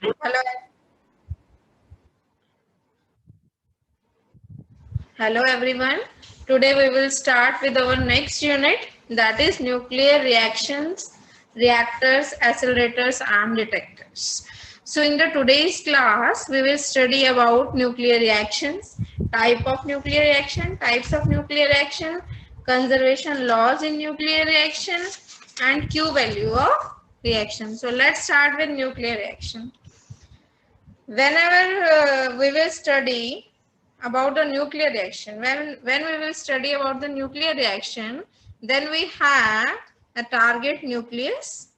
Hello, hello everyone. Today we will start with our next unit, that is nuclear reactions, reactors, accelerators and detectors. So in the today's class, we will study about nuclear reactions, type of nuclear reaction, types of nuclear reaction, conservation laws in nuclear reaction and Q value of reaction. So let's start with nuclear reaction. Whenever we will study about the nuclear reaction, when we will study about the nuclear reaction, then we have a target nucleus,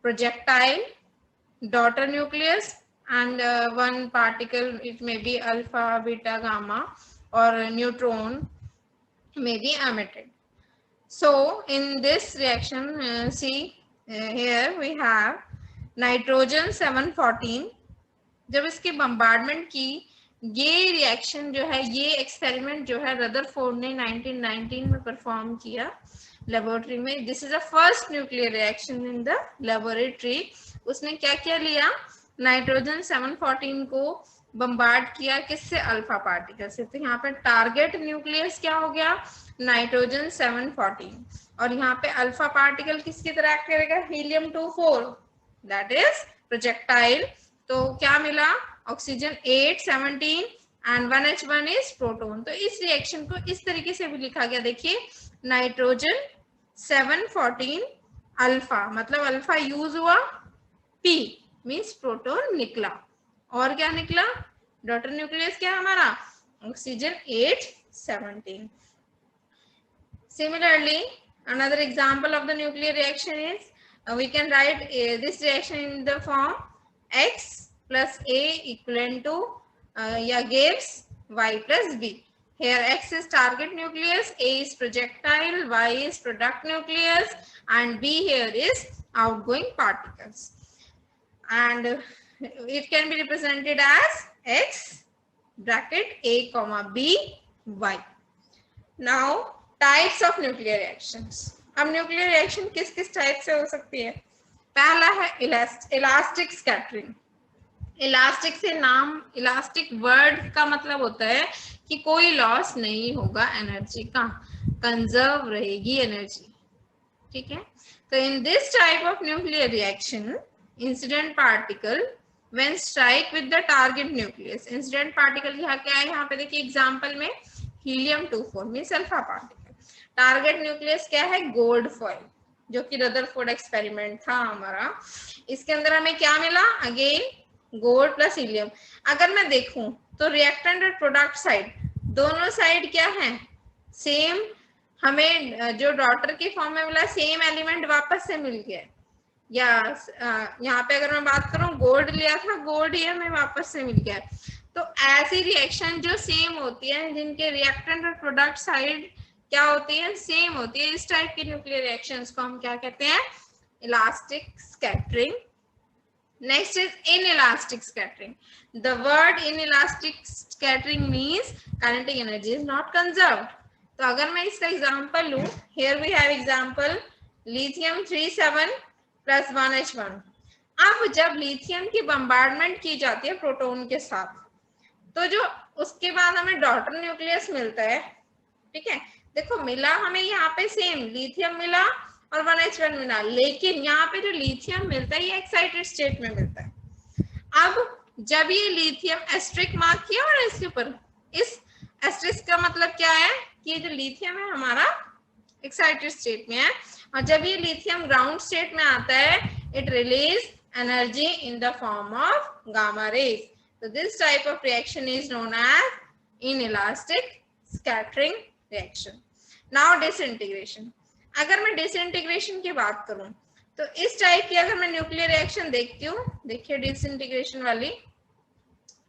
projectile, daughter nucleus, and one particle. It may be alpha, beta, gamma, or neutron may be emitted. So in this reaction, here we have nitrogen 714. जब इसके bombardment की ये reaction जो है, ये experiment जो है Rutherford ने 1919 में परफॉर्म किया लेबोरेटरी में. This is the first nuclear reaction in the laboratory. उसने क्या क्या लिया, नाइट्रोजन 714 को बम्बार्ड किया किससे, अल्फा पार्टिकल से. तो यहाँ पे टारगेट न्यूक्लियस क्या हो गया, नाइट्रोजन 714, और यहाँ पे अल्फा पार्टिकल किसकी तरह एक्ट करेगा, हीलियम 24, दैट इज प्रोजेक्टाइल. तो क्या मिला, oxygen 8, 17 and 1H1 is proton. तो इस रिएक्शन को इस तरीके से भी लिखा गया, देखिए नाइट्रोजन 714 अल्फा, मतलब अल्फा यूज हुआ, P मीन्स प्रोटॉन निकला, और क्या निकला, डॉटर न्यूक्लियस क्या हमारा, oxygen 8, 17. Similarly, another example of the nuclear reaction is we can write this reaction in the form X plus A equivalent to gives Y plus B. Here X is target nucleus, A is projectile, Y is product nucleus, and B here is outgoing particles. And it can be represented as X bracket A comma B Y. Now types of nuclear reactions. अब nuclear reaction किस किस type से हो सकती है. पहला है elastic scattering. Elastic से नाम, इलास्टिक वर्ड का मतलब होता है कि कोई लॉस नहीं होगा एनर्जी का, कंजर्व रहेगी एनर्जी. ठीक है. तो in this type of nuclear reaction, incident particle when strike with the target nucleus. Incident particle यहाँ क्या है, यहाँ पे देखिए एग्जांपल में helium 24 means alpha particle. Target nucleus क्या है, गोल्ड फॉइल, जो कि रदरफोर्ड एक्सपेरिमेंट था हमारा. इसके अंदर हमें क्या मिला, अगेन गोल्ड प्लस हीलियम. अगर मैं देखूं तो रिएक्टेंट और प्रोडक्ट साइड दोनों साइड क्या है, सेम. हमें जो डॉटर की फॉर्म में मिला, सेम एलिमेंट वापस से मिल गया. या यहाँ पे अगर मैं बात करूं, गोल्ड लिया था, गोल्ड ये हमें वापस से मिल गया. तो ऐसी रिएक्शन जो सेम होती है, जिनके रिएक्टेंट और प्रोडक्ट साइड क्या होती है, सेम होती है, इस टाइप की न्यूक्लियर रिएक्शंस को हम क्या कहते हैं, elastic scattering. Next is inelastic scattering. The word inelastic scattering means kinetic energy is not conserved. तो अगर मैं इसका एग्जांपल लूं, here we have example lithium 37 plus 1H1. अब जब लिथियम की बम्बार्डमेंट की जाती है प्रोटॉन के साथ, तो जो उसके बाद हमें डॉटर न्यूक्लियस मिलता है. ठीक है, देखो मिला हमें यहाँ पे सेम लिथियम मिला और 1H1 मिला, लेकिन यहाँ पे जो लिथियम मिलता है ये एक्साइटेड स्टेट में मिलता है. अब जब ये लिथियम एस्ट्रिक मार्क किया और इसके ऊपर, इस एस्ट्रिक का मतलब क्या है कि ये जो लिथियम है हमारा एक्साइटेड स्टेट में है, और जब ये लिथियम ग्राउंड स्टेट में आता है, it release energy in the form of gamma rays. So this type of reaction is known as inelastic scattering reaction. Now disintegration. अगर मैं disintegration की बात करूं, तो इस टाइप की अगर मैं न्यूक्लियर रिएक्शन देखती हूँ, देखिए डिसइंटीग्रेशन वाली,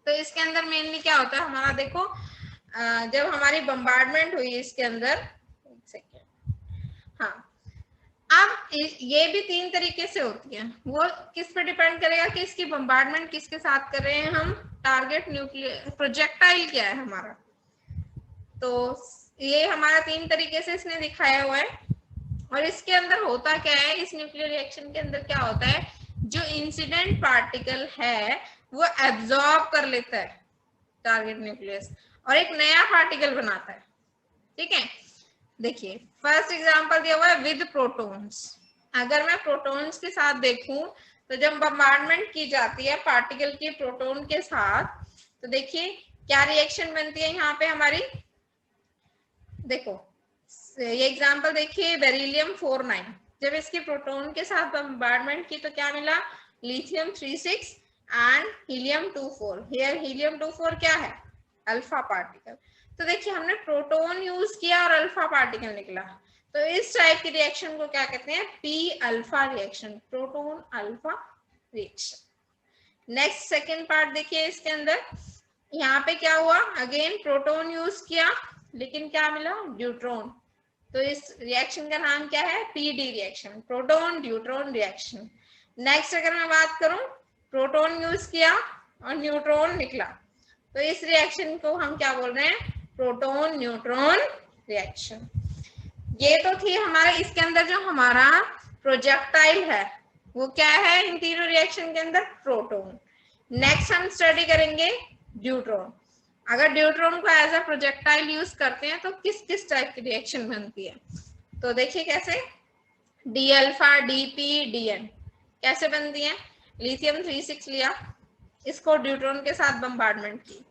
तो इसके अंदर मेनली क्या होता है हमारा, देखो जब हमारी बम्बार्डमेंट हुई इसके अंदर, एक सेकेंड, हाँ, अब ये भी 3 तरीके से होती है. वो किस पे डिपेंड करेगा कि इसकी बम्बार्डमेंट किसके साथ कर रहे हैं हम, टारगेट न्यूक्लियर प्रोजेक्टाइल क्या है हमारा. तो ये हमारा 3 तरीके से इसने दिखाया हुआ है. और इसके अंदर होता क्या है, इस न्यूक्लियर रिएक्शन के अंदर क्या होता है, जो इंसिडेंट पार्टिकल है वो एब्जॉर्ब कर लेता है टारगेट न्यूक्लियस और एक नया पार्टिकल बनाता है। ठीक है, देखिए फर्स्ट एग्जांपल दिया हुआ है विद प्रोटॉन्स। अगर मैं प्रोटॉन्स के साथ देखूं तो जब बम्बार्डमेंट की जाती है पार्टिकल के प्रोटॉन के साथ तो देखिए क्या रिएक्शन बनती है यहाँ पे हमारी। देखो ये एग्जांपल देखिए बेरिलियम 49, जब इसके प्रोटॉन के साथ बम्बार्डमेंट की तो क्या मिला, lithium 36 and helium 24। Here helium 24 क्या है, अल्फा पार्टिकल। तो देखिए हमने प्रोटॉन यूज किया और अल्फा पार्टिकल निकला, तो इस टाइप की रिएक्शन को क्या कहते हैं, P alpha reaction, proton alpha reaction. Next second part देखिए इसके अंदर, यहाँ पे क्या हुआ, अगेन प्रोटॉन यूज किया लेकिन क्या मिला, ड्यूट्रॉन। तो इस रिएक्शन का नाम क्या है, PD reaction, proton deuteron reaction. Next अगर मैं बात करूं, प्रोटॉन यूज किया और न्यूट्रॉन निकला, तो इस रिएक्शन को हम क्या बोल रहे हैं, प्रोटॉन न्यूट्रॉन रिएक्शन। ये तो थी हमारे इसके अंदर जो हमारा प्रोजेक्टाइल है वो क्या है इन तीनों रिएक्शन के अंदर, प्रोटॉन। नेक्स्ट हम स्टडी करेंगे ड्यूट्रॉन। अगर ड्यूट्रॉन को एज अ प्रोजेक्टाइल यूज करते हैं तो किस किस टाइप की रिएक्शन बनती है, तो देखिए कैसे, डी अल्फा डीपी डीएन कैसे बनती है। लिथियम 36 लिया, इसको ड्यूट्रॉन के साथ बम्बार्डमेंट की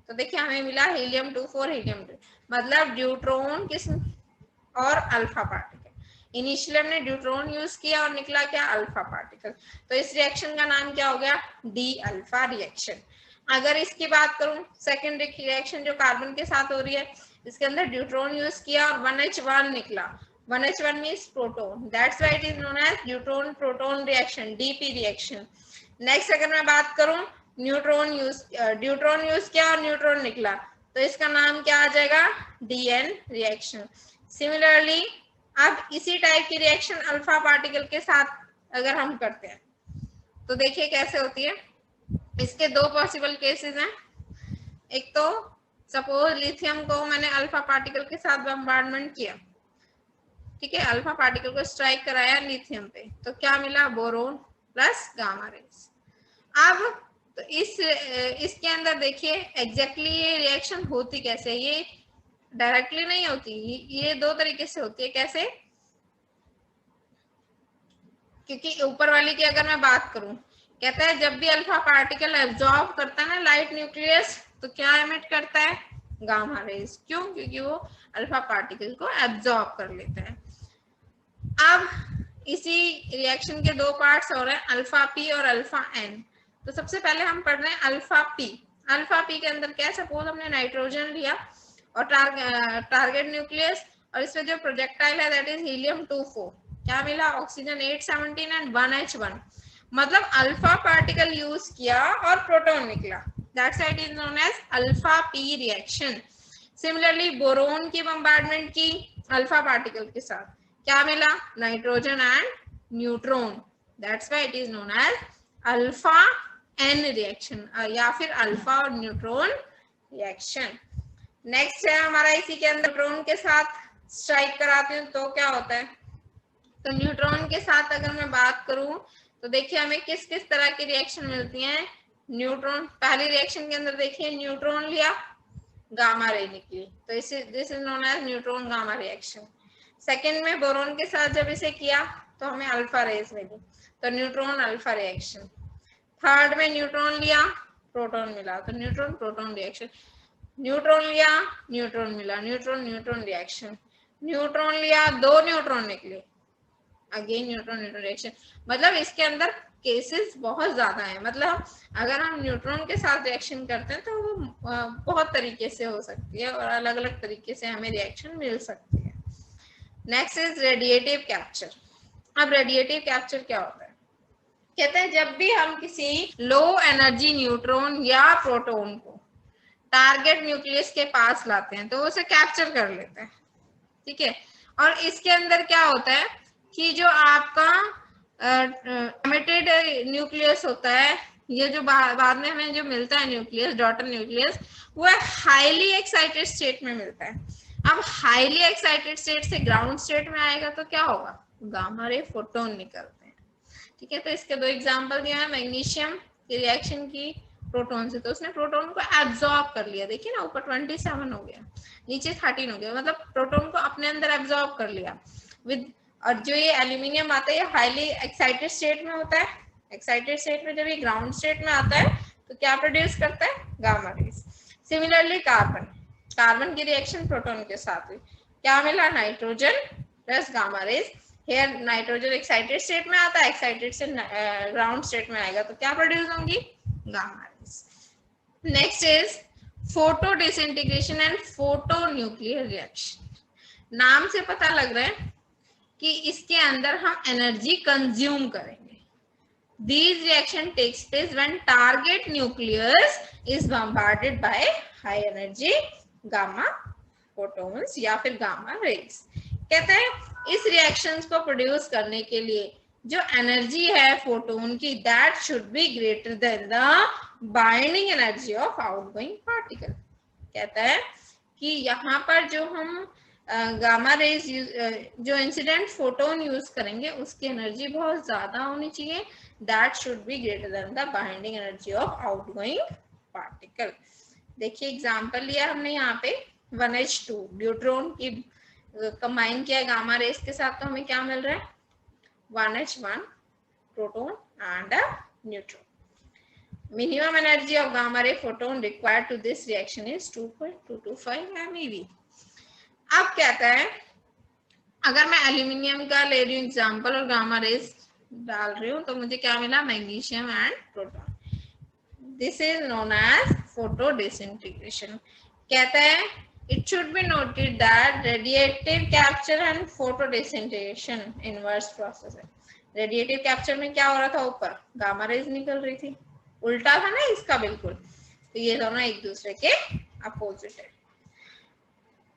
तो देखिए हमें मिला हीलियम 24 हीलियम 2, मतलब ड्यूट्रॉन किस और अल्फा पार्टिकल। इनिशियली हमने ड्यूट्रॉन यूज किया और निकला क्या, अल्फा पार्टिकल। तो इस रिएक्शन का नाम क्या हो गया, डी अल्फा रिएक्शन। अगर इसकी बात करूं सेकेंड रिएक्शन जो कार्बन के साथ हो रही है, इसके अंदर ड्यूट्रॉन यूज किया और 1H1 निकला, 1H1 means proton, that's why it is known as deuteron proton reaction, DP reaction. Next अगर मैं बात करूं ड्यूट्रॉन यूज किया और न्यूट्रॉन निकला, तो इसका नाम क्या आ जाएगा, डीएन रिएक्शन। सिमिलरली अब इसी टाइप की रिएक्शन अल्फा पार्टिकल के साथ अगर हम करते हैं तो देखिए कैसे होती है। इसके दो पॉसिबल केसेस हैं, एक तो सपोज लिथियम को मैंने अल्फा पार्टिकल के साथ बम्बार्डमेंट किया, ठीक है, अल्फा पार्टिकल को स्ट्राइक कराया लिथियम पे, तो क्या मिला, बोरोन प्लस गामा रेज। अब तो इसके अंदर देखिए एग्जैक्टली ये रिएक्शन होती कैसे, ये डायरेक्टली नहीं होती, ये दो तरीके से होती है। कैसे, क्योंकि ऊपर वाली की अगर मैं बात करूं, कहता है जब भी अल्फा पार्टिकल एब्जॉर्ब करता है ना लाइट न्यूक्लियस, तो क्या एमिट करता है, गामा रेज। क्यों, क्योंकि वो अल्फा पार्टिकल को एब्जॉर्ब कर लेता है। अब इसी रिएक्शन के दो पार्ट्स हो रहे हैं, अल्फा पी और अल्फा एन। तो सबसे पहले हम पढ़ रहे हैं अल्फा पी। अल्फा पी के अंदर क्या, सपोज हमने नाइट्रोजन लिया और टारगेट न्यूक्लियस, और इसमें जो प्रोजेक्टाइल है दैट इज हीलियम 24, क्या मिला, ऑक्सीजन 817 एंड 1H1, मतलब अल्फा पार्टिकल यूज किया और प्रोटॉन निकला, that's why it is known as alpha P reaction. Similarly boron की बम्बार्डमेंट की अल्फा पार्टिकल के साथ, क्या मिला, nitrogen and neutron, that's why it is known as alpha N reaction या फिर अल्फा और न्यूट्रॉन रिएक्शन। नेक्स्ट है हमारा इसी के अंदर न्यूट्रॉन के साथ स्ट्राइक कराते हैं तो क्या होता है, तो न्यूट्रॉन के साथ अगर मैं बात करूं तो देखिए हमें किस किस तरह की रिएक्शन मिलती हैं। न्यूट्रॉन पहली रिएक्शन के अंदर देखिए न्यूट्रॉन लिया, गामा रे निकली, तो this is known as neutron gamma reaction. Second में बोरोन के साथ जब इसे किया तो हमें अल्फा रेज मिली, तो न्यूट्रॉन अल्फा रिएक्शन। थर्ड में न्यूट्रॉन लिया, प्रोटॉन मिला, तो न्यूट्रॉन प्रोटॉन रिएक्शन। न्यूट्रॉन लिया, न्यूट्रॉन मिला, न्यूट्रॉन न्यूट्रॉन रिएक्शन। न्यूट्रॉन लिया, दो न्यूट्रॉन निकले, अगेन न्यूट्रॉन न्यूट्रॉन रिएक्शन। मतलब इसके अंदर केसेस बहुत ज्यादा है, मतलब अगर हम न्यूट्रॉन के साथ रिएक्शन करते हैं तो वो बहुत तरीके से हो सकती है और अलग अलग तरीके से हमें रिएक्शन मिल सकती है। Next is radiative capture. अब रेडिएटिव कैप्चर क्या होता है, कहते हैं जब भी हम किसी लो एनर्जी न्यूट्रॉन या प्रोटॉन को टारगेट न्यूक्लियस के पास लाते हैं तो उसे कैप्चर कर लेते हैं, ठीक है। और इसके अंदर क्या होता है कि जो आपका एमिटेड न्यूक्लियस होता है, ये जो बाद में हमें जो मिलता है न्यूक्लियस, डॉटर न्यूक्लियस, वो हाईली एक्साइटेड स्टेट में मिलता है। अब हाईली एक्साइटेड स्टेट से ग्राउंड स्टेट में आएगा तो क्या होगा, गामा रे फोटोन निकलते हैं, ठीक है, तो इसके दो एग्जांपल दिए हैं मैग्नीशियम की रिएक्शन की प्रोटॉन से, तो उसने प्रोटॉन को एब्जॉर्ब कर लिया, देखिए ना ऊपर 27 हो गया, नीचे 13 हो गया, मतलब प्रोटॉन को अपने अंदर एब्जॉर्ब कर लिया विद। और जो ये एल्यूमिनियम आता है ये हाईली एक्साइटेड स्टेट में होता है, एक्साइटेड स्टेट में जब ये ग्राउंड स्टेट में आता है तो क्या प्रोड्यूस करता है, gamma rays. Similarly carbon, carbon की रिएक्शन प्रोटॉन के साथ हुई, क्या मिला, nitrogen plus gamma rays. Here nitrogen excited state में आता है, एक्साइटेड से ग्राउंड स्टेट में आएगा तो क्या प्रोड्यूस होंगी, gamma rays. Next is photo disintegration and photo nuclear reaction. नाम से पता लग रहा है कि इसके अंदर हम एनर्जी कंज्यूम करेंगे। These reaction takes place when target nucleus is bombarded by high energy gamma photons या फिर gamma rays। कहते हैं इस रिएक्शंस को प्रोड्यूस करने के लिए जो एनर्जी है फोटोन की, that should be greater than the binding energy of outgoing particle. कहता है कि यहाँ पर जो हम गामा रेज जो इंसिडेंट फोटोन यूज करेंगे उसकी एनर्जी बहुत ज्यादा होनी चाहिए, that should be greater than the binding energy of outgoing particle. देखिए एग्जांपल लिया हमने यहाँ पे 1H2 न्यूट्रॉन की कंबाइन किया गामा रेज के साथ, तो हमें क्या मिल रहा है, 1H1 proton and a neutron. Minimum energy of gamma ray photon required to this reaction is 2.225 MeV। अब कहता है अगर मैं एल्यूमिनियम का ले रही हूँ एग्जाम्पल और गामा रेज डाल रही हूँ तो मुझे क्या मिला, magnesium and proton. This is known as photodisintegration. कहता है it should be noted that radiative capture and photodisintegration inverse process है। रेडिएटिव कैप्चर में क्या हो रहा था, ऊपर गामा रेज निकल रही थी, उल्टा था ना इसका बिल्कुल, तो ये दोनों एक दूसरे के अपोजिट है।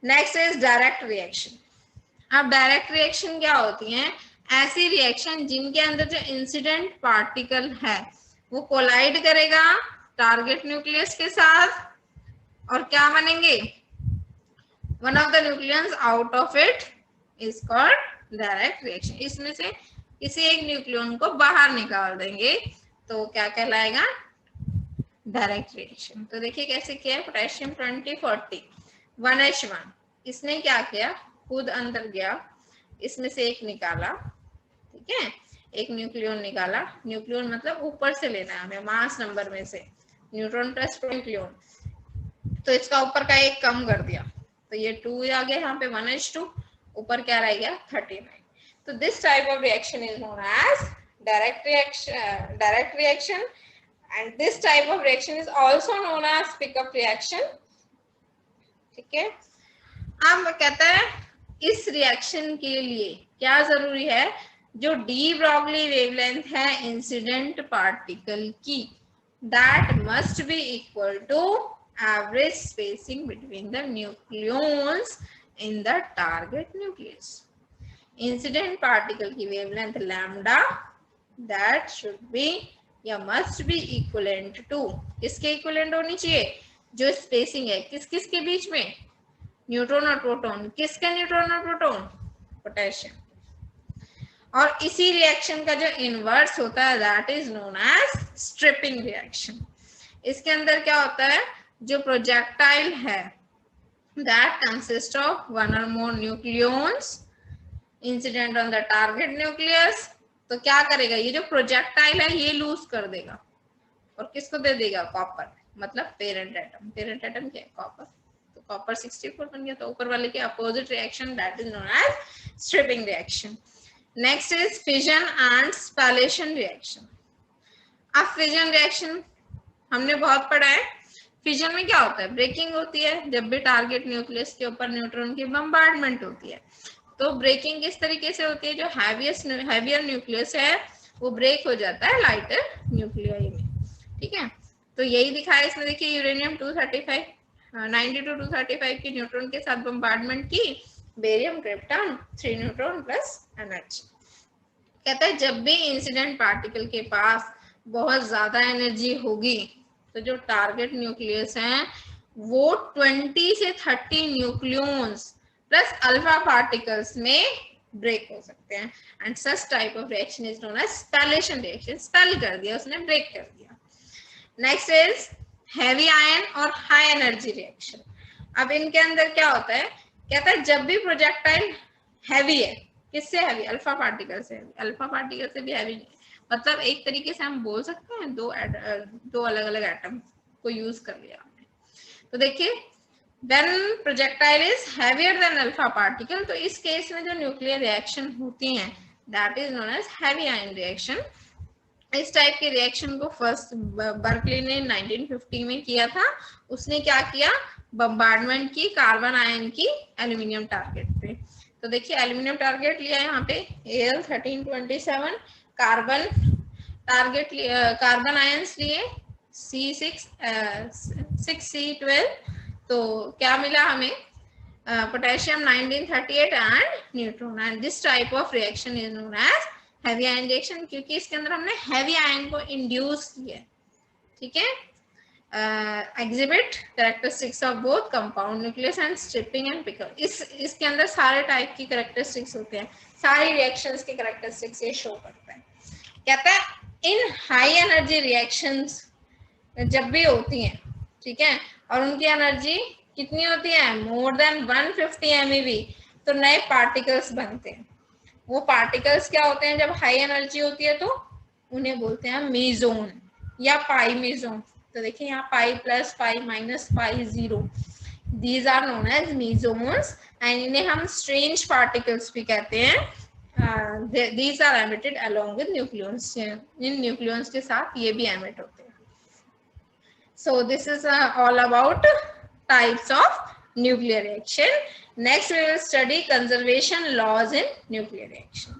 Next is direct reaction. अब डायरेक्ट रिएक्शन क्या होती है, ऐसी रिएक्शन जिनके अंदर जो इंसिडेंट पार्टिकल है वो कोलाइड करेगा टारगेट न्यूक्लियस के साथ और क्या बनेंगे, one of the nucleus out of it is called direct reaction. इसमें से किसी एक न्यूक्लियन को बाहर निकाल देंगे तो क्या कहलाएगा, डायरेक्ट रिएक्शन। तो देखिए कैसे किया है, पोटेशियम 2040 1H1, इसने क्या किया, खुद अंदर गया, इसमें से एक निकाला, ठीक है, एक न्यूक्लियन निकाला, न्यूक्लियन मतलब ऊपर से लेना है हमें मास नंबर में से, न्यूट्रॉन प्लस न्यूक्लियन, तो इसका ऊपर का एक कम कर दिया तो ये 2 आ गया, यहाँ पे 1H2, ऊपर क्या रह गया 39। तो this type of reaction is known as direct reaction and this type of reaction is also known as pickup reaction। ठीक है, अब कहता है इस रिएक्शन के लिए क्या जरूरी है, जो डी ब्रॉगली वेवलेंथ है इंसिडेंट पार्टिकल की, that must be equal to average spacing between the nucleons in the target nucleus. Incident particle की wavelength lambda that should be या मस्ट बी इक्विवेलेंट टू, किसके इक्विवेलेंट होनी चाहिए, जो spacing है किस किस के बीच में, न्यूट्रॉन और प्रोटॉन, किसके न्यूट्रॉन और प्रोटॉन, पोटेशियम। और इसी रिएक्शन का जो इनवर्स होता है that is known as stripping reaction. इसके अंदर क्या होता है, जो प्रोजेक्टाइल है दैट कंसिस्ट ऑफ वन और more nucleons incident on the target nucleus, तो क्या करेगा, ये जो प्रोजेक्टाइल है ये लूज कर देगा और किसको दे देगा, कॉपर, मतलब पेरेंट एटम। पेरेंट एटम क्या है, कॉपर, तो कॉपर 64 बन गया, तो ऊपर वाले के opposite reaction that is known as stripping reaction. Next is fission and spallation reaction. अब फिजन रिएक्शन हमने बहुत पढ़ा है। फिजन में क्या होता है, ब्रेकिंग होती है, जब भी टारगेट न्यूक्लियस के ऊपर न्यूट्रॉन की बम्बार्डमेंट होती है। तो ब्रेकिंग किस तरीके से होती है, जो हैवियर न्यूक्लियस है वो ब्रेक हो जाता है लाइटर न्यूक्लियाई में, ठीक है। तो यही दिखाया इसमें, देखिए यूरेनियम 235 92 235 की न्यूट्रॉन के साथ बम्बार्डमेंट की, barium krypton 3 neutron plus energy. कहता है जब भी इंसिडेंट पार्टिकल के पास बहुत ज्यादा एनर्जी होगी तो जो टारगेट न्यूक्लियस है वो 20 से 30 न्यूक्लियॉन्स प्लस अल्फा पार्टिकल्स में ब्रेक हो सकते हैं। And such type of reaction is known as spallation reaction, spell कर दिया उसने, ब्रेक कर दिया। नेक्स्ट इज हैवी आयन और हाई एनर्जी रिएक्शन। अब इनके अंदर क्या होता है, कहता है जब भी प्रोजेक्टाइल हैवी है, किससे हैवी, अल्फा पार्टिकल से हैवी, अल्फा पार्टिकल से भी हैवी, मतलब एक तरीके से हम बोल सकते हैं दो अलग अलग एटम को यूज कर लिया हमने। तो देखिए when projectile is heavier than alpha particle, तो इस केस में जो न्यूक्लियर रिएक्शन होती हैं that is known as heavy ion reaction। इस टाइप के रिएक्शन को फर्स्ट बर्कली ने 1950 में किया था। उसने क्या किया, बम्बार्डमेंट की कार्बन आयन की एल्यूमिनियम टारगेट पे। तो देखिए एल्यूमिनियम टारगेट लिया है यहाँ पे Al1327, carbon target, carbon ions लिए C6C12, तो क्या मिला हमें, potassium 1938 and neutron. And this type of reaction is known as heavy ion reaction, क्योंकि इसके अंदर हमने हैवी आयन को इंड्यूस किया, ठीक है। Exhibit characteristics of both compound nucleus and stripping and pickup. इसके अंदर सारे टाइप की कैरेक्टरिस्टिक्स होते हैं, सारी रिएक्शंस के कैरेक्टरिस्टिक्स ये शो करता है। कहता है इन हाई एनर्जी रिएक्शंस जब भी होती हैं, ठीक है, और उनकी एनर्जी कितनी होती है, मोर देन 150 MeV, तो नए पार्टिकल्स बनते हैं। वो पार्टिकल्स क्या होते हैं, जब हाई एनर्जी होती है तो उन्हें बोलते हैं मेसोन या पाई मेसोन। तो देखिए यहाँ pi plus pi minus pi zero, these are known as mesons, and इन्हें हम स्ट्रेंज पार्टिकल्स भी कहते हैं। These are emitted along with nucleons, इन न्यूक्लियॉन्स के साथ ये भी एमिट होते हैं। So this is all about types of nuclear reaction. Next we will study conservation laws in nuclear reaction.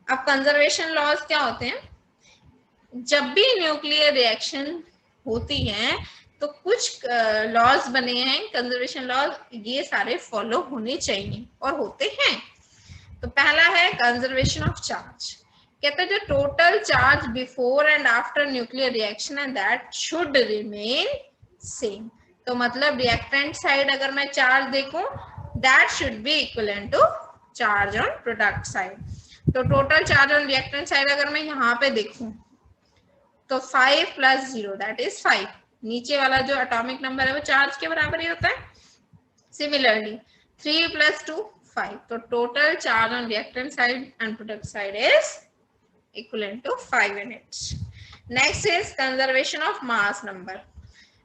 अब conservation laws क्या होते हैं, जब भी न्यूक्लियर रिएक्शन होती है तो कुछ लॉज बने हैं, कंजर्वेशन लॉज, ये सारे फॉलो होने चाहिए और होते हैं। तो पहला है कंजर्वेशन ऑफ चार्ज। कहता है जो total charge before and after nuclear reaction है दैट शुड रिमेन सेम। तो मतलब रिएक्टेंट साइड अगर मैं चार्ज देखूं that should be equivalent to charge on product side. तो total charge on reactant side अगर मैं यहाँ पे देखूं तो 5 + 0 दैट इज 5, नीचे वाला जो एटॉमिक नंबर है वो चार्ज के बराबर ही होता है। सिमिलरली 3 + 2 5, तो total charge on reactant side and product side is equivalent to 5 units. Next is conservation of mass number.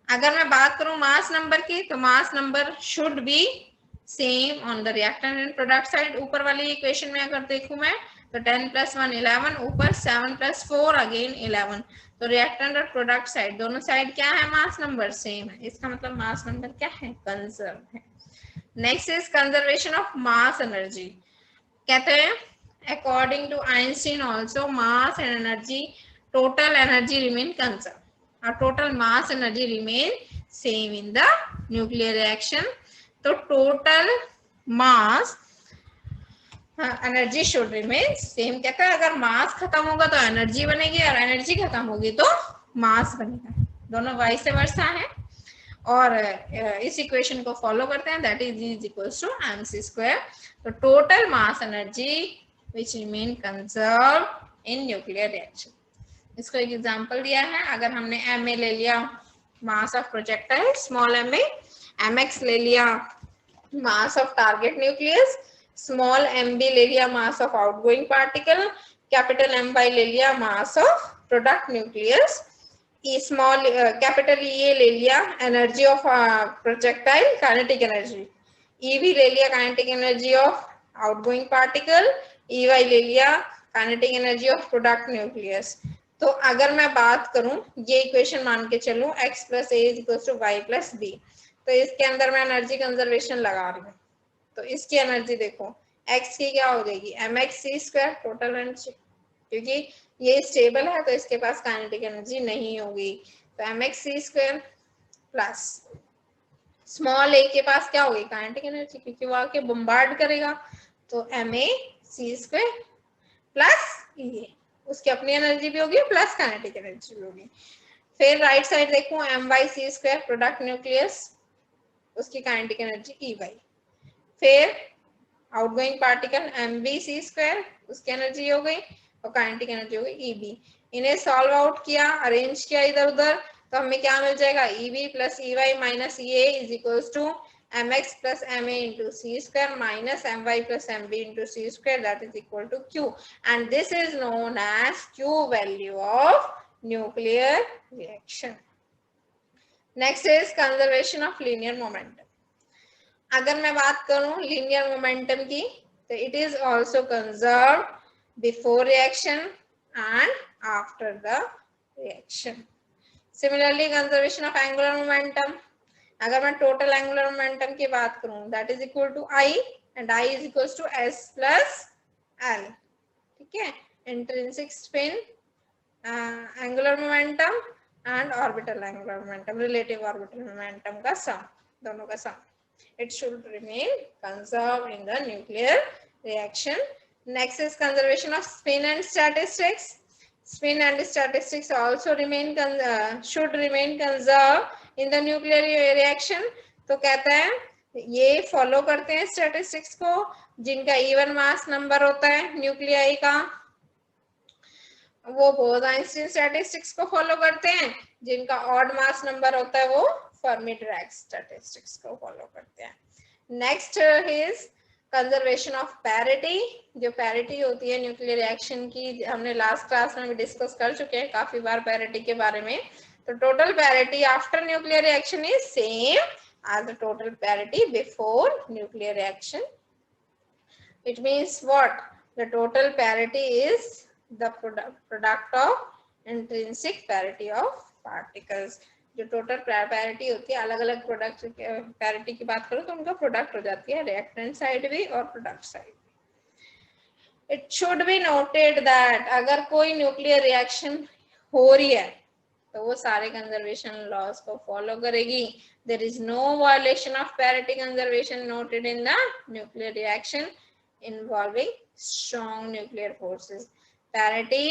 अगर मैं बात करूं मास नंबर की तो mass number should be same on the reactant and product side। ऊपर वाली equation में अगर देखूं मैं तो 10 + 1 11, ऊपर 7 + 4 अगेन 11, तो रिएक्टेंट और प्रोडक्ट साइड दोनों साइड क्या है, मास नंबर सेम है। इसका मतलब मास नंबर क्या है, कंजर्व है। Next is conservation of mass energy. कहते हैं according to Einstein also mass and energy, total energy remain conserved, or total mass energy remain same in the nuclear reaction। तो total mass energy should remain same. कहता है अगर मास खत्म होगा तो energy बनेगी और एनर्जी खत्म होगी तो मास बनेगा, दोनों वाइस वर्सा है। और इस इक्वेशन को फॉलो करते हैं that is equals to mc²। तो total mass energy which remain conserved in nuclear reaction। इसको एक एग्जांपल दिया है, अगर हमने ma ले लिया mass of projectile small ma, mx ले लिया mass of target nucleus, small mb ले लिया mass of outgoing particle, capital my ले लिया mass of product nucleus, small capital E ले लिया energy of projectile kinetic energy, ev ले लिया kinetic energy of outgoing particle, EY ले लिया kinetic energy of product nucleus. तो अगर मैं बात करूं ये इक्वेशन मान के चलूं x + a = y + b, तो इसके अंदर मैं एनर्जी कंजर्वेशन लगा रही हूं, तो इसकी एनर्जी देखो x की क्या हो जाएगी mxc² टोटल एनर्जी, क्योंकि ये स्टेबल है तो इसके पास काइनेटिक एनर्जी नहीं होगी, तो mxc² प्लस स्मॉल a के पास क्या होगी काइनेटिक एनर्जी, क्योंकि वो आके बम्बार्ड करेगा, तो MaC² प्लस ये उसकी अपनी एनर्जी भी होगी प्लस काइनेटिक एनर्जी भी होगी। फिर राइट साइड देखो MyC² प्रोडक्ट न्यूक्लियस, उसकी काइनेटिक एनर्जी EY। फिर आउटगोइंग पार्टिकल mv(c²), उसकी एनर्जी हो गई, और काइनेटिक एनर्जी हो गई Eb। इन्हें सॉल्व आउट किया, अरेंज किया इधर उधर, तो हमें क्या मिल जाएगा, Eb plus Ey minus Ea is equals to mx plus ma into c square minus my plus mb into c square, that is equal to q, and this is known as q value of nuclear reaction. Next is conservation of linear momentum. अगर मैं बात करूं linear momentum की, तो it is also conserved before reaction and after the reaction. Similarly, conservation of angular momentum. अगर मैं total angular momentum की बात करूं, that is equal to I, and I is equal to S plus L, ठीक है, intrinsic spin, angular momentum and orbital angular momentum, relative orbital momentum का sum, दोनों का सम, it should remain conserved in the nuclear reaction. Next is conservation of spin and statistics. Spin and statistics also should remain conserved in the nuclear reaction. तो कहता है ये follow करते हैं statistics को जिनका इवन मास नंबर होता है न्यूक्लियाई का, वो बोथ-आइंस्टीन स्टैटिस्टिक्स को फॉलो करते हैं, जिनका ऑड मास नंबर होता है वो फर्मी-डिराक स्टैटिस्टिक्स को फॉलो करते हैं। Next is conservation of parity. जो पैरिटी होती है न्यूक्लियर रिएक्शन की, हमने लास्ट क्लास में भी डिस्कस कर चुके हैं काफी बार पैरिटी के बारे में। तो total parity after nuclear reaction is same as the total parity before nuclear reaction. It means what? The total parity is the product of intrinsic parity of particles। जो टोटल पैरिटी होती है, अलग अलग product parity की बात करो तो उनका प्रोडक्ट हो जाती है, रिएक्टेंट साइड भी और प्रोडक्ट साइड भी। It should be noted that अगर कोई न्यूक्लियर रिएक्शन हो रही है तो वो सारे कंजर्वेशन लॉज को फॉलो करेगी। There is no violation of parity conservation noted in the nuclear reaction involving strong nuclear forces. Parity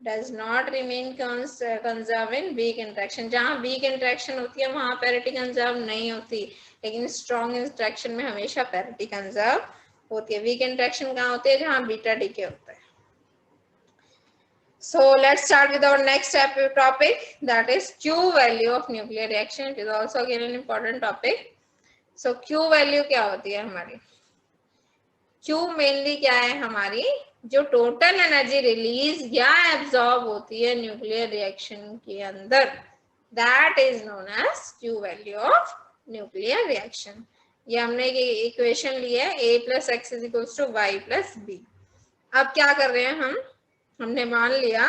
does not remain conserved in weak interaction। जहाँ weak interaction होती है वहाँ parity conserve नहीं होती, लेकिन strong interaction में हमेशा parity conserve होती है। weak interaction कहाँ होती है? जहाँ beta decay होता है। So let's start with our next topic, that is Q value of nuclear reaction। It is also again an important topic। So Q value क्या होती है हमारी? Q mainly क्या है हमारी? जो टोटल एनर्जी रिलीज या एब्जॉर्ब होती है न्यूक्लियर रिएक्शन के अंदर, that is known as Q value of nuclear reaction. ये हमने इक्वेशन ली है a plus x is equals to y plus b. अब क्या कर रहे हैं हमने मान लिया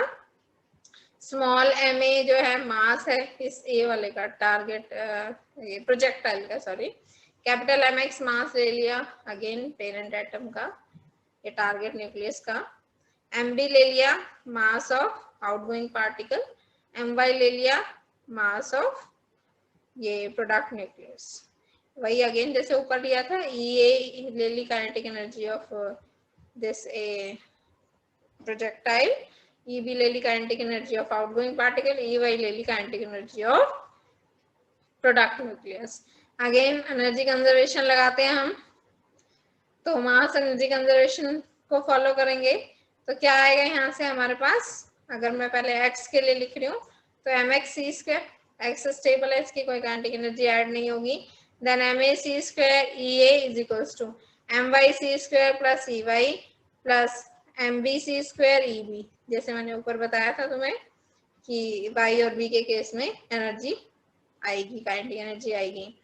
स्मॉल ma जो है मास है इस a वाले का, टारगेट ये प्रोजेक्टाइल का, सॉरी, कैपिटल mx मास ले लिया, अगेन पेरेंट एटम का, ये टारगेट न्यूक्लियस का, mb ले लिया mass of outgoing particle, my ले लिया मास ऑफ ये प्रोडक्ट न्यूक्लियस। वही अगेन जैसे ऊपर लिया था, Ea ले ली kinetic energy of this a projectile, Eb ले ली kinetic energy of outgoing particle, Ey ले ली kinetic energy of product nucleus. Again energy conservation लगाते हैं हम, तो मास एनर्जी कंजर्वेशन को फॉलो करेंगे। तो क्या आएगा यहाँ से हमारे पास? अगर मैं पहले x के लिए लिख रही हूँ तो mx c square, x stable है, इसकी कोई काइनेटिक एनर्जी ऐड नहीं होगी, then ma c square Ea is equals to my c square plus Ey plus mb c square Eb। जैसे मैंने ऊपर बताया था तुम्हें कि y और b के केस में एनर्जी आएगी, काइनेटिक एनर्जी आएगी।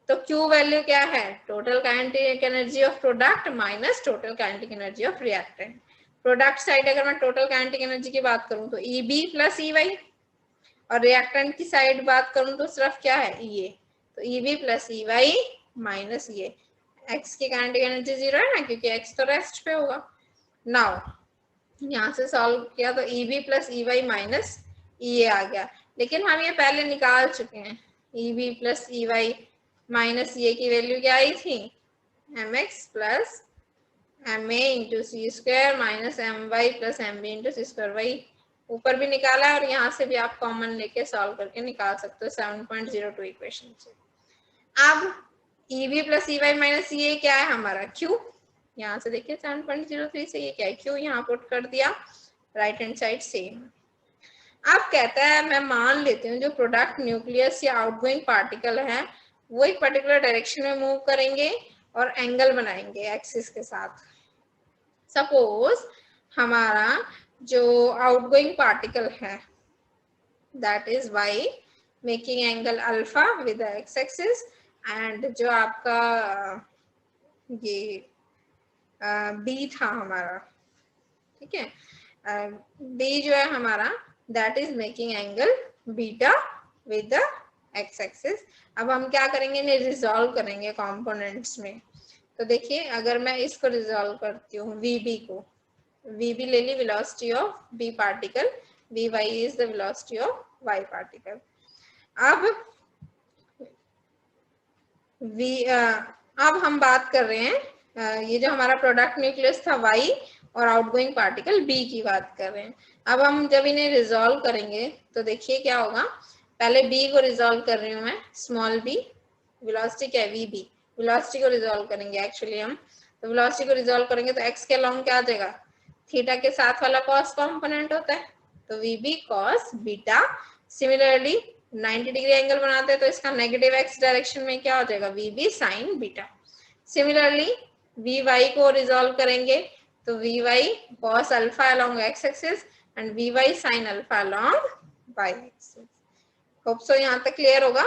तो Q वैल्यू क्या है? Total kinetic energy of product minus total kinetic energy of reactant. Product side अगर मैं टोटल काइनेटिक एनर्जी की बात करूं तो Eb प्लस Ey, और रिएक्टेंट की साइड बात करूं तो सिर्फ क्या है? Ea। तो Eb plus Ey minus Ea। x की काइनेटिक एनर्जी 0 है ना, क्योंकि x तो रेस्ट पे होगा। नाउ यहाँ से सॉल्व किया तो Eb plus Ey minus Ea आ गया, लेकिन हम ये पहले निकाल चुके हैं। Eb प्लस Ey माइनस ये की वैल्यू क्या आई थी? mx plus ma into c square minus my plus mb into c square. वही ऊपर भी निकाला है और यहाँ से भी आप कॉमन लेके सॉल्व करके निकाल सकते हो 7.02 इक्वेशन से। अब Eb प्लस Ey माइनस ये क्या है हमारा? Q। यहाँ से देखिए 7.03 से ये क्या है, क्यों यहाँ पुट कर दिया, राइट हैंड साइड सेम। अब कहता है मैं मान लेती हूँ जो प्रोडक्ट न्यूक्लियस या आउटगोइंग पार्टिकल है वो एक पर्टिकुलर डायरेक्शन में मूव करेंगे और एंगल बनाएंगे एक्सिस के साथ। सपोज हमारा जो आउटगोइंग पार्टिकल है that is y making angle alpha with the x axis, and जो आपका ये b था हमारा, ठीक है, b जो है हमारा that is making angle beta with the x axis. अब हम क्या करेंगे, इन्हें रिजॉल्व करेंगे कंपोनेंट्स में। तो देखिए अगर मैं इसको रिजॉल्व करती हूँ vb को, vb ले ली velocity of b particle, vy is the velocity of y particle. अब हम बात कर रहे हैं ये जो हमारा प्रोडक्ट न्यूक्लियस था y और आउटगोइंग पार्टिकल b की बात कर रहे हैं। अब हम जब इन्हें रिजॉल्व करेंगे तो देखिए क्या होगा, पहले b को रिजॉल्व कर रही हूँ मैं, स्मॉल b, वेलोसिटी क्या है vb, वेलोसिटी को रिजॉल्व करेंगे एक्चुअली हम, तो वेलोसिटी को रिजॉल्व करेंगे तो x के अलोंग क्या आ जाएगा, थीटा के साथ वाला कॉस कंपोनेंट होता है, तो vb cos beta. Similarly 90 degree angle बनाते हैं तो इसका नेगेटिव x डायरेक्शन में क्या हो जाएगा, vb sin beta. Similarly vy को रिजॉल्व करेंगे तो vy cos alpha along x axis and vy sin alpha along y axis. Hope so यहाँ तक क्लियर होगा।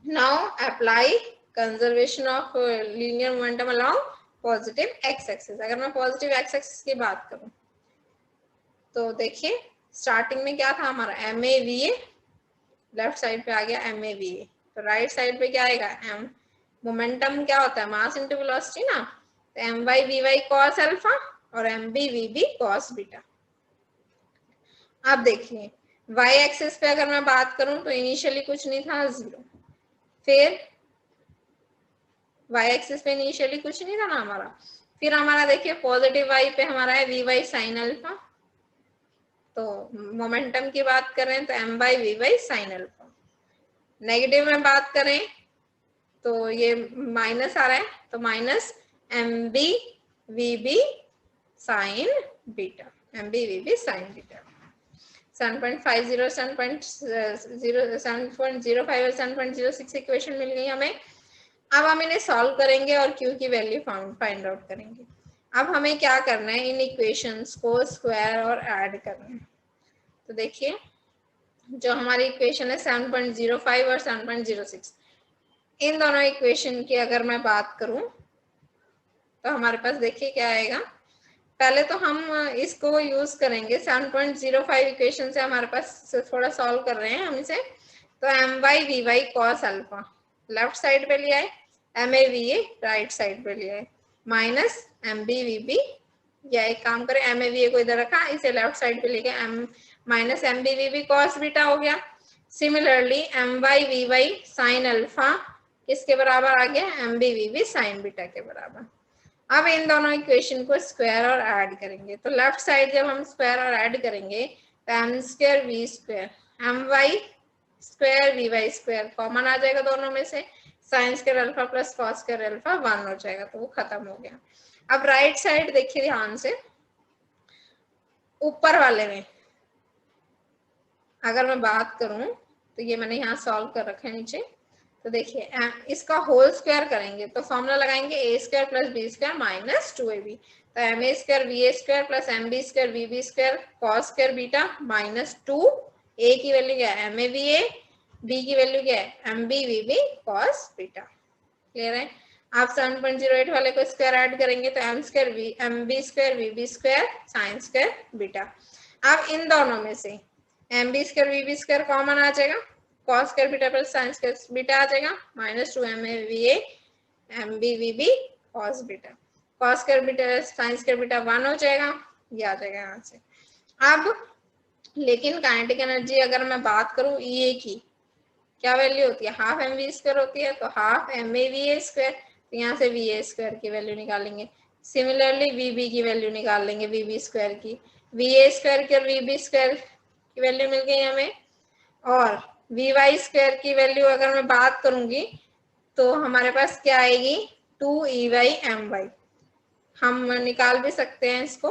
Now apply conservation of linear momentum along positive x axis. अगर मैं positive x axis की बात करूं तो देखिए स्टार्टिंग में क्या था हमारा MAVA, लेफ्ट साइड पे आ गया MAVA, तो राइट साइड पे क्या आएगा, m मोमेंटम क्या होता है, मास इनटू वेलोसिटी ना, तो my vy cos अल्फा और mb vb cos बीटा। अब देखिए y एक्सिस पे अगर मैं बात करूं तो इनिशियली कुछ नहीं था 0, फिर y एक्सिस पे इनिशियली कुछ नहीं था ना हमारा, फिर हमारा देखिए पॉजिटिव y पे हमारा है vy sin अल्फा, तो मोमेंटम की बात करें तो m by vy sin alpha. Negative में बात करें तो ये माइनस आ रहा है तो minus mb vb sin beta, mb vb sin beta. 7.50 7.05 और 7.06 इक्वेशन मिल गई हमें। अब हम इन्हें सॉल्व करेंगे और q की वैल्यू फाइंड आउट करेंगे। अब हमें क्या करना है, इन इक्वेशंस को स्क्वायर और ऐड करना है। तो देखिए जो हमारी इक्वेशन है 7.05 और 7.06, इन दोनों इक्वेशन की अगर मैं बात करूं तो हमारे पास देखिए क्या आएगा, पहले तो हम इसको यूज करेंगे 7.05 इक्वेशन से, हमारे पास थोड़ा सॉल्व कर रहे हैं हम इसे, तो my vy cos alpha left side पे लिया है, MAVA राइट साइड पे लिया है, माइनस mb vb, या एक काम करें MAVA को इधर रखा, इसे लेफ्ट साइड पे लेके minus mb vb cos beta हो गया। Similarly my vy sin alpha किसके बराबर आ गया, mb vb sin बीटा के बराबर। अब इन दोनों इक्वेशन को स्क्वायर और ऐड करेंगे, तो लेफ्ट साइड जब हम स्क्वायर और ऐड करेंगे तो m square v square my square vy square common आ जाएगा दोनों में से, sine square alpha plus cos square alpha 1 हो जाएगा, तो वो खत्म हो गया। अब राइट साइड देखिए ध्यान से, ऊपर वाले में अगर मैं बात करूं तो ये मैंने यहाँ सॉल्व कर रखा है नीचे, तो देखिए इसका होल स्क्वायर करेंगे तो फॉर्मूला लगाएंगे a square plus b square minus 2ab, तो ma square va square plus mb square vb square cos square beta minus 2, a की वैल्यू क्या है MAVA, b की वैल्यू क्या है mb vb cos beta. Clear है। आप 7.08 वाले को स्क्वायर ऐड करेंगे तो m square mb square vb square sine square beta. अब इन दोनों में से mb square vb square common आ जाएगा, cos square beta plus sine square beta आ जाएगा, minus 2 MAVA mb vb cos beta, cos square beta sine square beta 1 हो जाएगा, ये आ जाएगा यहाँ से। अब लेकिन काइनेटिक एनर्जी अगर मैं बात करूं EA की क्या वैल्यू होती है, हाफ mv स्क्वायर होती है, तो हाफ MAVA स्क्वायर, तो यहाँ से VA स्क्वायर की वैल्यू निकालेंगे। सिमिलरली VB की वैल्यू निकाल लेंगे, VB स्क्वायर की, VA स्क्वायर की और VB स्क्वायर की वैल्यू मिल गई हमें, और vy स्क्वायर की वैल्यू अगर मैं बात करूंगी तो हमारे पास क्या आएगी 2 EY my, हम निकाल भी सकते हैं इसको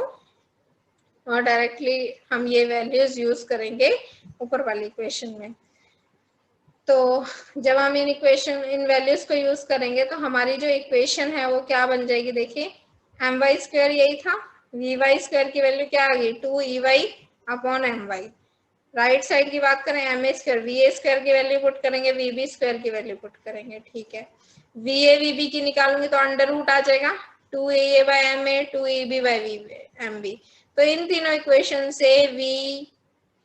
और डायरेक्टली हम ये वैल्यूज यूज करेंगे ऊपर वाली इक्वेशन में। तो जब हम इन वैल्यूज को यूज करेंगे तो हमारी जो इक्वेशन है वो क्या बन जाएगी, देखिए my² यही था, vy² की वैल्यू क्या आ गई 2ey upon my। Right side की बात करें ma², va² की वैल्यू पुट करेंगे, vb² की वैल्यू पुट करेंगे, ठीक है। va vb की निकालूंगी तो अंडर रूट आ जाएगा 2aa by ma 2eb by mb। तो इन तीनों इक्वेशन से v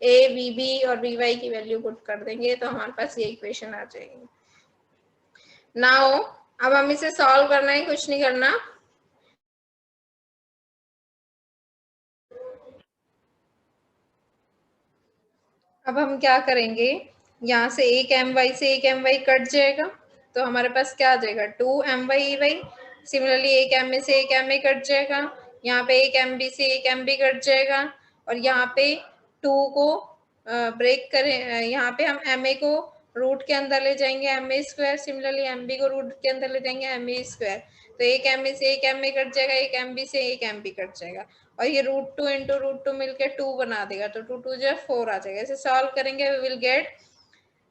a vb और vy की वैल्यू पुट कर देंगे तो हमारे पास ये इक्वेशन आ जाएगी। नाउ अब हम इसे सॉल्व करना है, कुछ नहीं करना। अब हम क्या करेंगे, यहाँ से एक my से एक my कट जाएगा तो हमारे पास क्या आ जाएगा 2my सिमिलरली एक ma से एक ma कट जाएगा, यहाँ पे एक mb से एक mb कट जाएगा और यहाँ पे 2 को ब्रेक करें, यहाँ पे हम ma को रूट के अंदर ले जाएंगे ma², सिमिलरली mb को रूट के अंदर ले जाएंगे ma²। तो एक ma से एक ma कट जाएगा, एक mb से एक mb कट जाएगा और ये √2 इंटू √2 मिलकर 2 बना देगा तो 2 2 जो 4 आ जाएगा। इसे सॉल्व करेंगे we will get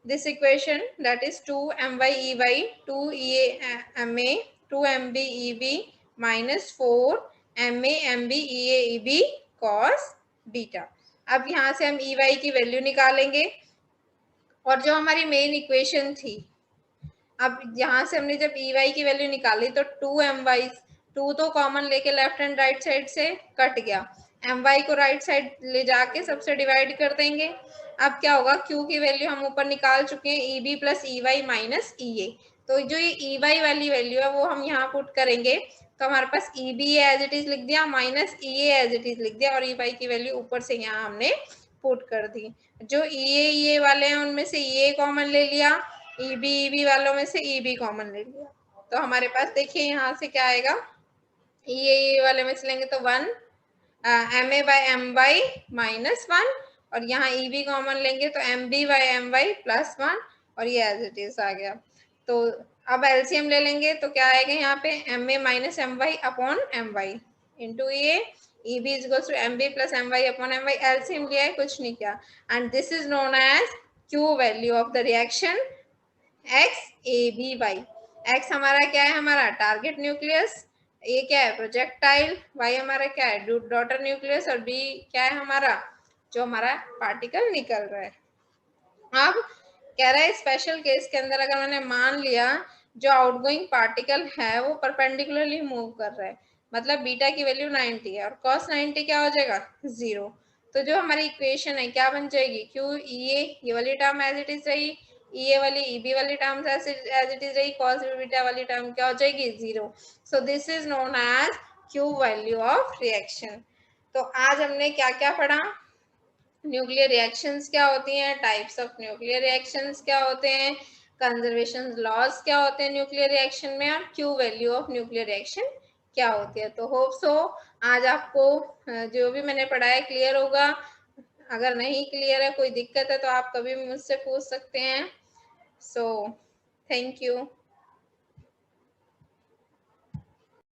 this equation that is 2my ey 2ea ma 2mb eb minus 4ma mb ea eb cos beta. अब यहाँ से हम ey की वैल्यू निकालेंगे और जो हमारी मेन इक्वेशन थी, अब यहाँ से हमने जब ey की वैल्यू निकाली तो 2my 2 तो कॉमन लेके लेफ्ट एंड राइट साइड से कट गया, my को राइट साइड ले जाके सबसे डिवाइड कर देंगे। अब क्या होगा, q की वैल्यू हम ऊपर निकाल चुके हैं eb plus ey minus ea। तो जो ये ey वाली वैल्यू है वो हम यहाँ पुट करेंगे तो हमारे पास eb एज इट इज लिख दिया minus ea as it is लिख दिया और ey की वैल्यू ऊपर से यहाँ हमने पुट कर दी। जो ea वाले हैं उनमें से ea कॉमन ले लिया, eb वालों में से eb कॉमन ले लिया तो हमारे पास देखिए यहाँ से क्या आएगा, ea वाले में से लेंगे तो 1 ma by my माइनस 1 और यहाँ eb कॉमन लेंगे तो mb by my प्लस 1 और ये एज इट इज आ गया। तो अब एलसीएम ले लेंगे तो क्या आएगा यहाँ पे ma minus my upon my into a eb is equal to mb plus my upon my। LCM लिया है, कुछ नहीं किया and this is known as q value of the reaction x a b y। x हमारा क्या है, हमारा target nucleus, ए क्या है प्रोजेक्टाइल, वाई हमारा क्या है डॉटर न्यूक्लियस और बी क्या है हमारा जो हमारा पार्टिकल निकल रहा है। अब कह रहा है स्पेशल केस के अंदर अगर मैंने मान लिया जो आउटगोइंग पार्टिकल है वो परपेंडिकुलरली मूव कर रहा है, मतलब बीटा की वैल्यू 90 है और कॉस 90 क्या हो जाएगा 0। तो जो हमारी इक्वेशन है क्या बन जाएगी, क्यू ई ए ये वाली टर्म एज इट इज रही, ई ए वाली ई बी वाली टर्म एज इट इज रही, कॉस बीटा वाली टर्म क्या हो जाएगी 0। So this is known as Q value of reaction. तो आज हमने क्या क्या पढ़ा, न्यूक्लियर रिएक्शंस क्या होती हैं, टाइप्स ऑफ न्यूक्लियर रिएक्शंस क्या होते हैं, कंजर्वेशन लॉज क्या होते हैं न्यूक्लियर रिएक्शन में और Q value of nuclear reaction क्या होती है। तो होप सो आज आपको जो भी मैंने पढ़ाया क्लियर होगा। अगर नहीं क्लियर है, कोई दिक्कत है तो आप कभी भी मुझसे पूछ सकते हैं। So thank you.